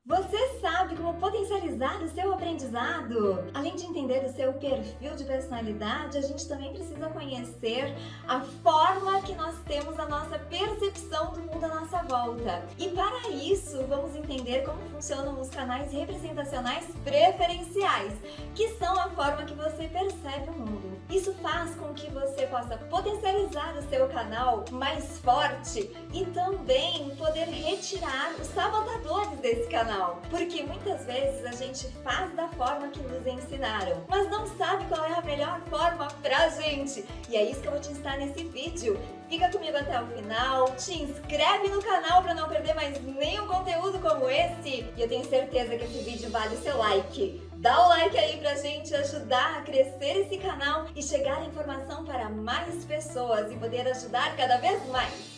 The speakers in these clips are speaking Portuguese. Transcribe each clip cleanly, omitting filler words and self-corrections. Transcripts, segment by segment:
Você sabe como potencializar o seu aprendizado? Além de entender o seu perfil de personalidade, a gente também precisa conhecer a forma que nós temos a nossa percepção do mundo à nossa volta. E para isso, vamos entender como funcionam os canais representacionais preferenciais, que são a forma que você percebe o mundo. Isso faz com que você possa potencializar o seu canal mais forte e também poder retirar os sabotadores desse canal. Porque muitas vezes a gente faz da forma que nos ensinaram, mas não sabe qual é a melhor forma pra gente. E é isso que eu vou te ensinar nesse vídeo. Fica comigo até o final, te inscreve no canal para não perder mais nenhum conteúdo como esse. E eu tenho certeza que esse vídeo vale o seu like. Dá o like aí pra gente ajudar a crescer esse canal e chegar a informação para mais pessoas e poder ajudar cada vez mais.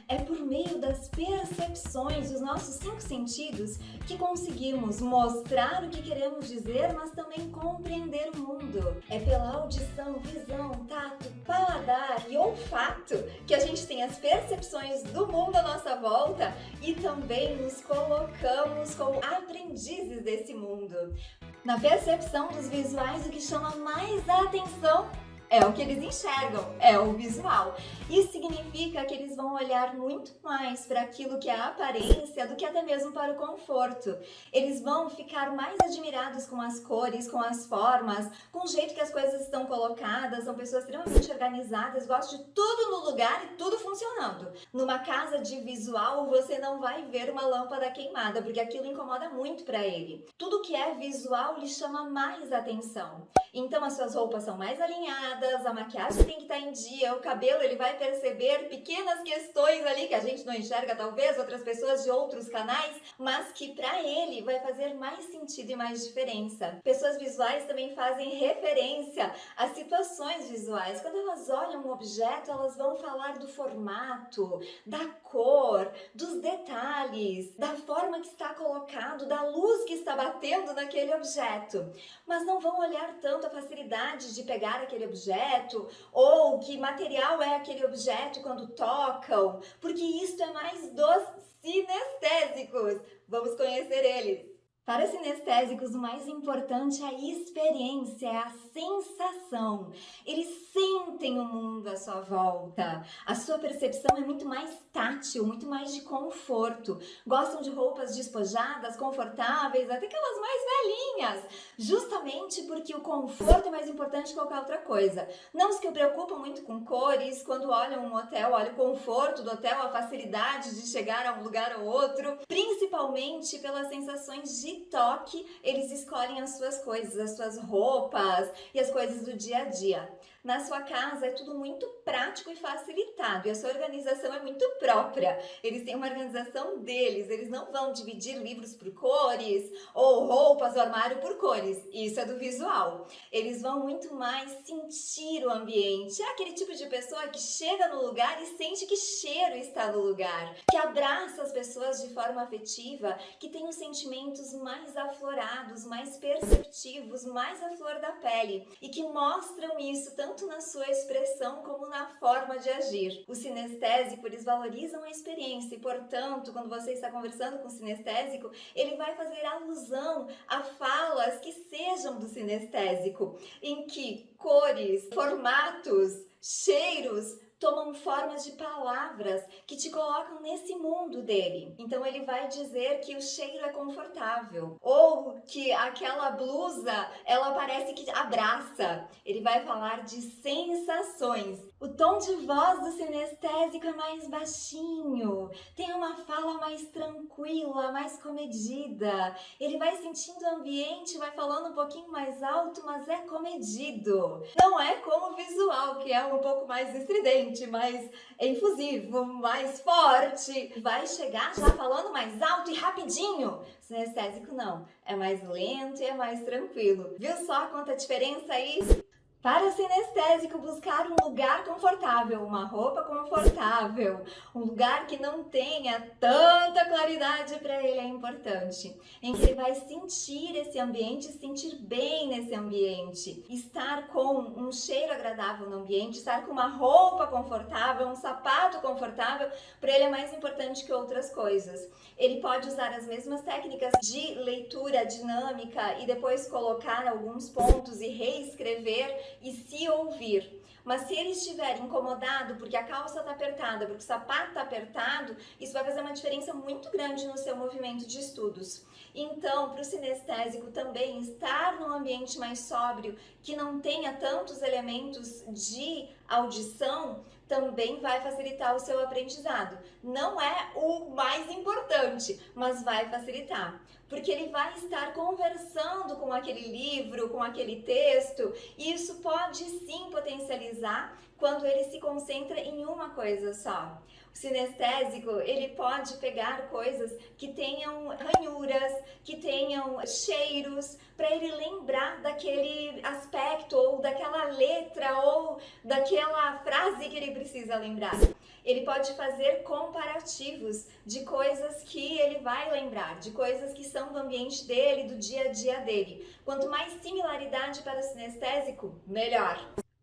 É por meio das percepções, dos nossos 5 sentidos, que conseguimos mostrar o que queremos dizer, mas também compreender o mundo. É pela audição, visão, tato, paladar e olfato que a gente tem as percepções do mundo à nossa volta e também nos colocamos como aprendizes desse mundo. Na percepção dos visuais, o que chama mais a atenção é o que eles enxergam, é o visual. Isso significa que eles vão olhar muito mais para aquilo que é a aparência do que até mesmo para o conforto. Eles vão ficar mais admirados com as cores, com as formas, com o jeito que as coisas estão colocadas. São pessoas extremamente organizadas, gostam de tudo no lugar e tudo funcionando. Numa casa de visual, você não vai ver uma lâmpada queimada, porque aquilo incomoda muito para ele. Tudo que é visual lhe chama mais atenção. Então as suas roupas são mais alinhadas, a maquiagem tem que estar em dia, o cabelo ele vai perceber pequenas questões ali que a gente não enxerga talvez, outras pessoas de outros canais, mas que para ele vai fazer mais sentido e mais diferença. Pessoas visuais também fazem referência às situações visuais. Quando elas olham um objeto, elas vão falar do formato, da cor, dos detalhes, da forma que está colocado, da luz que está batendo naquele objeto. Mas não vão olhar tanto a facilidade de pegar aquele objeto ou que material é aquele objeto quando tocam, porque isto é mais dos sinestésicos. Vamos conhecer eles. Para os sinestésicos, o mais importante é a experiência, é a sensação. Eles sentem o mundo à sua volta. A sua percepção é muito mais tátil, muito mais de conforto. Gostam de roupas despojadas, confortáveis, até aquelas mais velhinhas. Justamente porque o conforto é mais importante que qualquer outra coisa. Não os que preocupam muito com cores, quando olham um hotel, olham o conforto do hotel, a facilidade de chegar a um lugar ou outro. Principalmente pelas sensações de toque, eles escolhem as suas coisas, as suas roupas e as coisas do dia a dia. Na sua casa é tudo muito prático e facilitado e a sua organização é muito própria. Eles têm uma organização deles, eles não vão dividir livros por cores ou roupas do armário por cores. Isso é do visual. Eles vão muito mais sentir o ambiente. É aquele tipo de pessoa que chega no lugar e sente que cheiro está no lugar, que abraça as pessoas de forma afetiva, que tem os sentimentos mais aflorados, mais perceptivos, mais à flor da pele e que mostram isso tanto na sua expressão como na forma de agir. O sinestésico, eles valorizam a experiência e, portanto, quando você está conversando com o sinestésico, ele vai fazer alusão a falas que sejam do sinestésico, em que cores, formatos, cheiros tomam formas de palavras que te colocam nesse mundo dele. Então ele vai dizer que o cheiro é confortável ou que aquela blusa, ela parece que abraça. Ele vai falar de sensações. O tom de voz do sinestésico é mais baixinho, tem uma fala mais tranquila, mais comedida. Ele vai sentindo o ambiente, vai falando um pouquinho mais alto, mas é comedido. Não é como o visual, que é um pouco mais estridente, mais efusivo, mais forte. Vai chegar já falando mais alto e rapidinho. Sinestésico não, é mais lento e é mais tranquilo. Viu só quanta diferença aí? Para o sinestésico, buscar um lugar confortável, uma roupa confortável, um lugar que não tenha tanta claridade para ele é importante, em que ele vai sentir esse ambiente, sentir bem nesse ambiente, estar com um cheiro agradável no ambiente, estar com uma roupa confortável, um sapato confortável, para ele é mais importante que outras coisas. Ele pode usar as mesmas técnicas de leitura dinâmica e depois colocar alguns pontos e reescrever e se ouvir. Mas se ele estiver incomodado porque a calça está apertada, porque o sapato está apertado, isso vai fazer uma diferença muito grande no seu movimento de estudos. Então, para o sinestésico também, estar num ambiente mais sóbrio, que não tenha tantos elementos de audição, também vai facilitar o seu aprendizado. Não é o mais importante, mas vai facilitar. Porque ele vai estar conversando com aquele livro, com aquele texto, e isso pode sim potencializar quando ele se concentra em uma coisa só. O sinestésico, ele pode pegar coisas que tenham ranhuras, que tenham cheiros, para ele lembrar daquele aspecto, ou daquela letra, ou daquela frase que ele precisa lembrar. Ele pode fazer comparativos de coisas que ele vai lembrar, de coisas que são do ambiente dele, do dia a dia dele. Quanto mais similaridade para o sinestésico, melhor.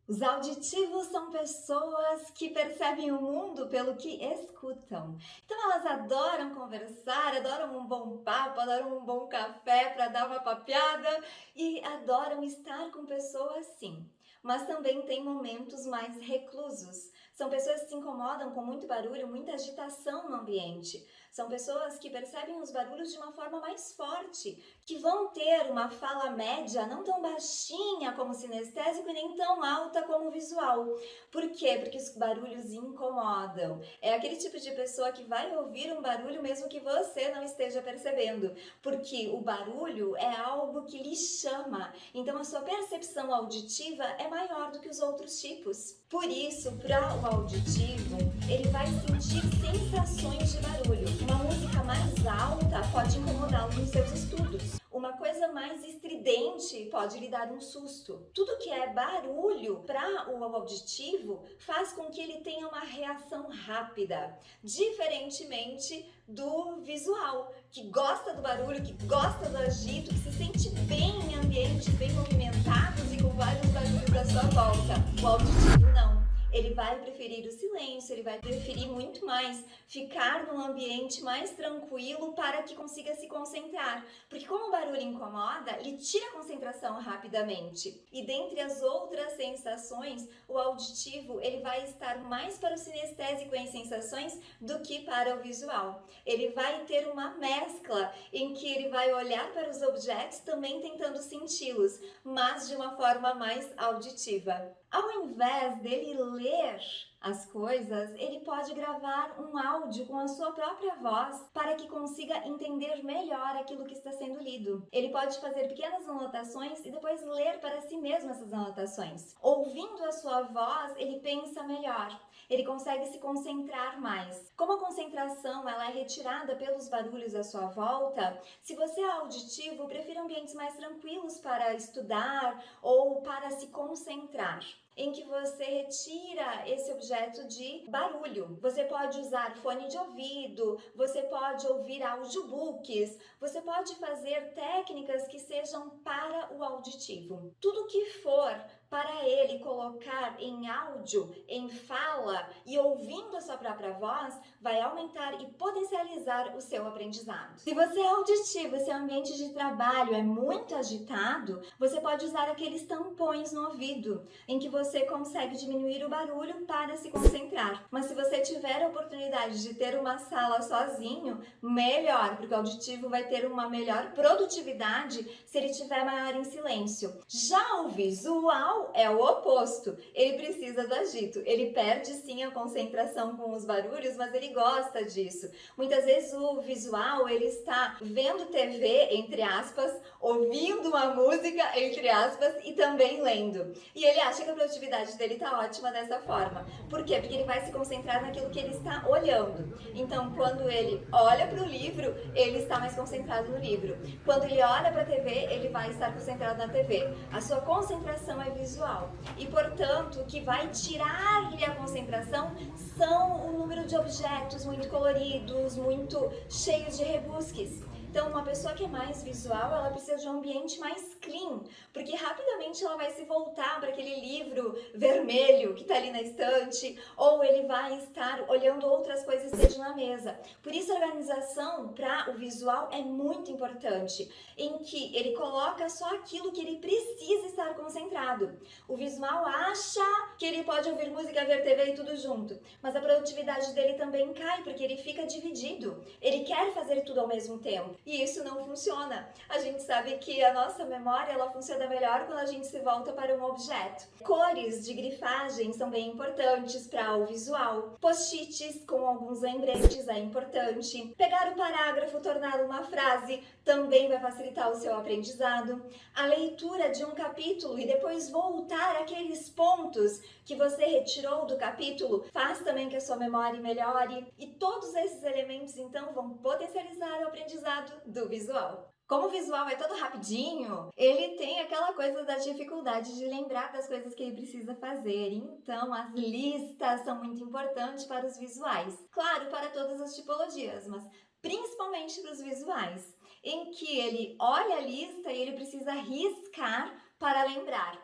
Os auditivos são pessoas que percebem o mundo pelo que escutam. Então elas adoram conversar, adoram um bom papo, adoram um bom café para dar uma papeada e adoram estar com pessoas sim. Mas também tem momentos mais reclusos. São pessoas que se incomodam com muito barulho, muita agitação no ambiente. São pessoas que percebem os barulhos de uma forma mais forte, que vão ter uma fala média não tão baixinha como o sinestésico e nem tão alta como o visual. Por quê? Porque os barulhos incomodam. É aquele tipo de pessoa que vai ouvir um barulho mesmo que você não esteja percebendo, porque o barulho é algo que lhe chama. Então a sua percepção auditiva é maior do que os outros tipos. Por isso, para o auditivo, ele vai sentir sensações de barulho. Uma música mais alta pode incomodá-lo nos seus estudos. Uma coisa mais estridente pode lhe dar um susto. Tudo que é barulho para o auditivo faz com que ele tenha uma reação rápida, diferentemente do visual, que gosta do barulho, que gosta do agito, que se sente bem em ambientes bem movimentados e com vários barulhos à sua volta. O auditivo não. Ele vai preferir o silêncio, ele vai preferir muito mais ficar num ambiente mais tranquilo para que consiga se concentrar. Porque como o barulho incomoda, ele tira a concentração rapidamente. E dentre as outras sensações, o auditivo ele vai estar mais para o sinestésico em sensações do que para o visual. Ele vai ter uma mescla em que ele vai olhar para os objetos também tentando senti-los, mas de uma forma mais auditiva. Ao invés dele ler as coisas, ele pode gravar um áudio com a sua própria voz para que consiga entender melhor aquilo que está sendo lido. Ele pode fazer pequenas anotações e depois ler para si mesmo essas anotações. Ouvindo a sua voz, ele pensa melhor. Ele consegue se concentrar mais. Como a concentração ela é retirada pelos barulhos à sua volta, se você é auditivo, prefira ambientes mais tranquilos para estudar ou para se concentrar, em que você retira esse objeto de barulho. Você pode usar fone de ouvido, você pode ouvir audiobooks, você pode fazer técnicas que sejam para o auditivo. Tudo que for para ele colocar em áudio, em fala e ouvindo a sua própria voz, vai aumentar e potencializar o seu aprendizado. Se você é auditivo, seu ambiente de trabalho é muito agitado, você pode usar aqueles tampões no ouvido, em que você consegue diminuir o barulho para se concentrar. Mas se você tiver a oportunidade de ter uma sala sozinho, melhor, porque o auditivo vai ter uma melhor produtividade se ele estiver maior em silêncio. Já o visual é o oposto. Ele precisa do agito. Ele perde sim a concentração com os barulhos, mas ele gosta disso. Muitas vezes o visual, ele está vendo TV, entre aspas, ouvindo uma música, entre aspas, e também lendo. E ele acha que a produtividade dele está ótima dessa forma. Por quê? Porque ele vai se concentrar naquilo que ele está olhando. Então, quando ele olha para o livro, ele está mais concentrado no livro. Quando ele olha para a TV, ele vai estar concentrado na TV. A sua concentração é visual. visual. E, portanto, o que vai tirar-lhe a concentração são o número de objetos muito coloridos, muito cheios de rebusques. Então, uma pessoa que é mais visual, ela precisa de um ambiente mais clean, porque rapidamente ela vai se voltar para aquele livro vermelho que está ali na estante, ou ele vai estar olhando outras coisas que estejam na mesa. Por isso, a organização para o visual é muito importante, em que ele coloca só aquilo que ele precisa estar concentrado. O visual acha que ele pode ouvir música, ver TV e tudo junto, mas a produtividade dele também cai, porque ele fica dividido. Ele quer fazer tudo ao mesmo tempo. E isso não funciona. A gente sabe que a nossa memória, ela funciona melhor quando a gente se volta para um objeto. Cores de grifagem são bem importantes para o visual. Post-its com alguns lembretes é importante. Pegar o parágrafo, torná-lo uma frase, também vai facilitar o seu aprendizado. A leitura de um capítulo e depois voltar àqueles pontos que você retirou do capítulo faz também que a sua memória melhore. E todos esses elementos, então, vão potencializar o aprendizado do visual. Como o visual é todo rapidinho, ele tem aquela coisa da dificuldade de lembrar das coisas que ele precisa fazer. Então, as listas são muito importantes para os visuais. Claro, para todas as tipologias, mas principalmente para os visuais, em que ele olha a lista e ele precisa riscar para lembrar.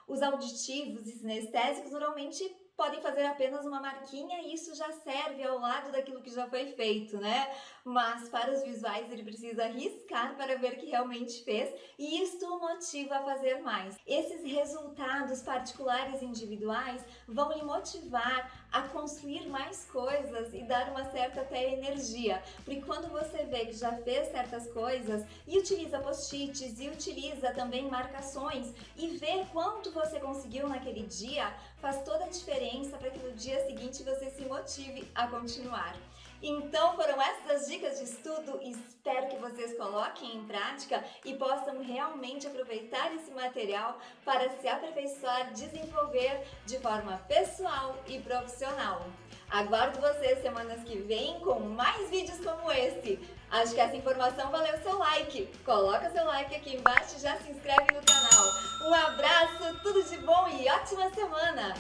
Os auditivos e sinestésicos normalmente podem fazer apenas uma marquinha e isso já serve ao lado daquilo que já foi feito, né? Mas para os visuais ele precisa riscar para ver que realmente fez e isto o motiva a fazer mais. Esses resultados particulares e individuais vão lhe motivar a construir mais coisas e dar uma certa até energia, porque quando você vê que já fez certas coisas e utiliza post-its e utiliza também marcações e vê quanto você conseguiu naquele dia, faz toda a diferença para que no dia seguinte você se motive a continuar. Então foram essas as dicas de estudo, espero que vocês coloquem em prática e possam realmente aproveitar esse material para se aperfeiçoar, desenvolver de forma pessoal e profissional. Aguardo vocês semanas que vêm com mais vídeos como esse. Acho que essa informação valeu seu like. Coloca seu like aqui embaixo e já se inscreve no canal. Um abraço, tudo de bom e ótima semana!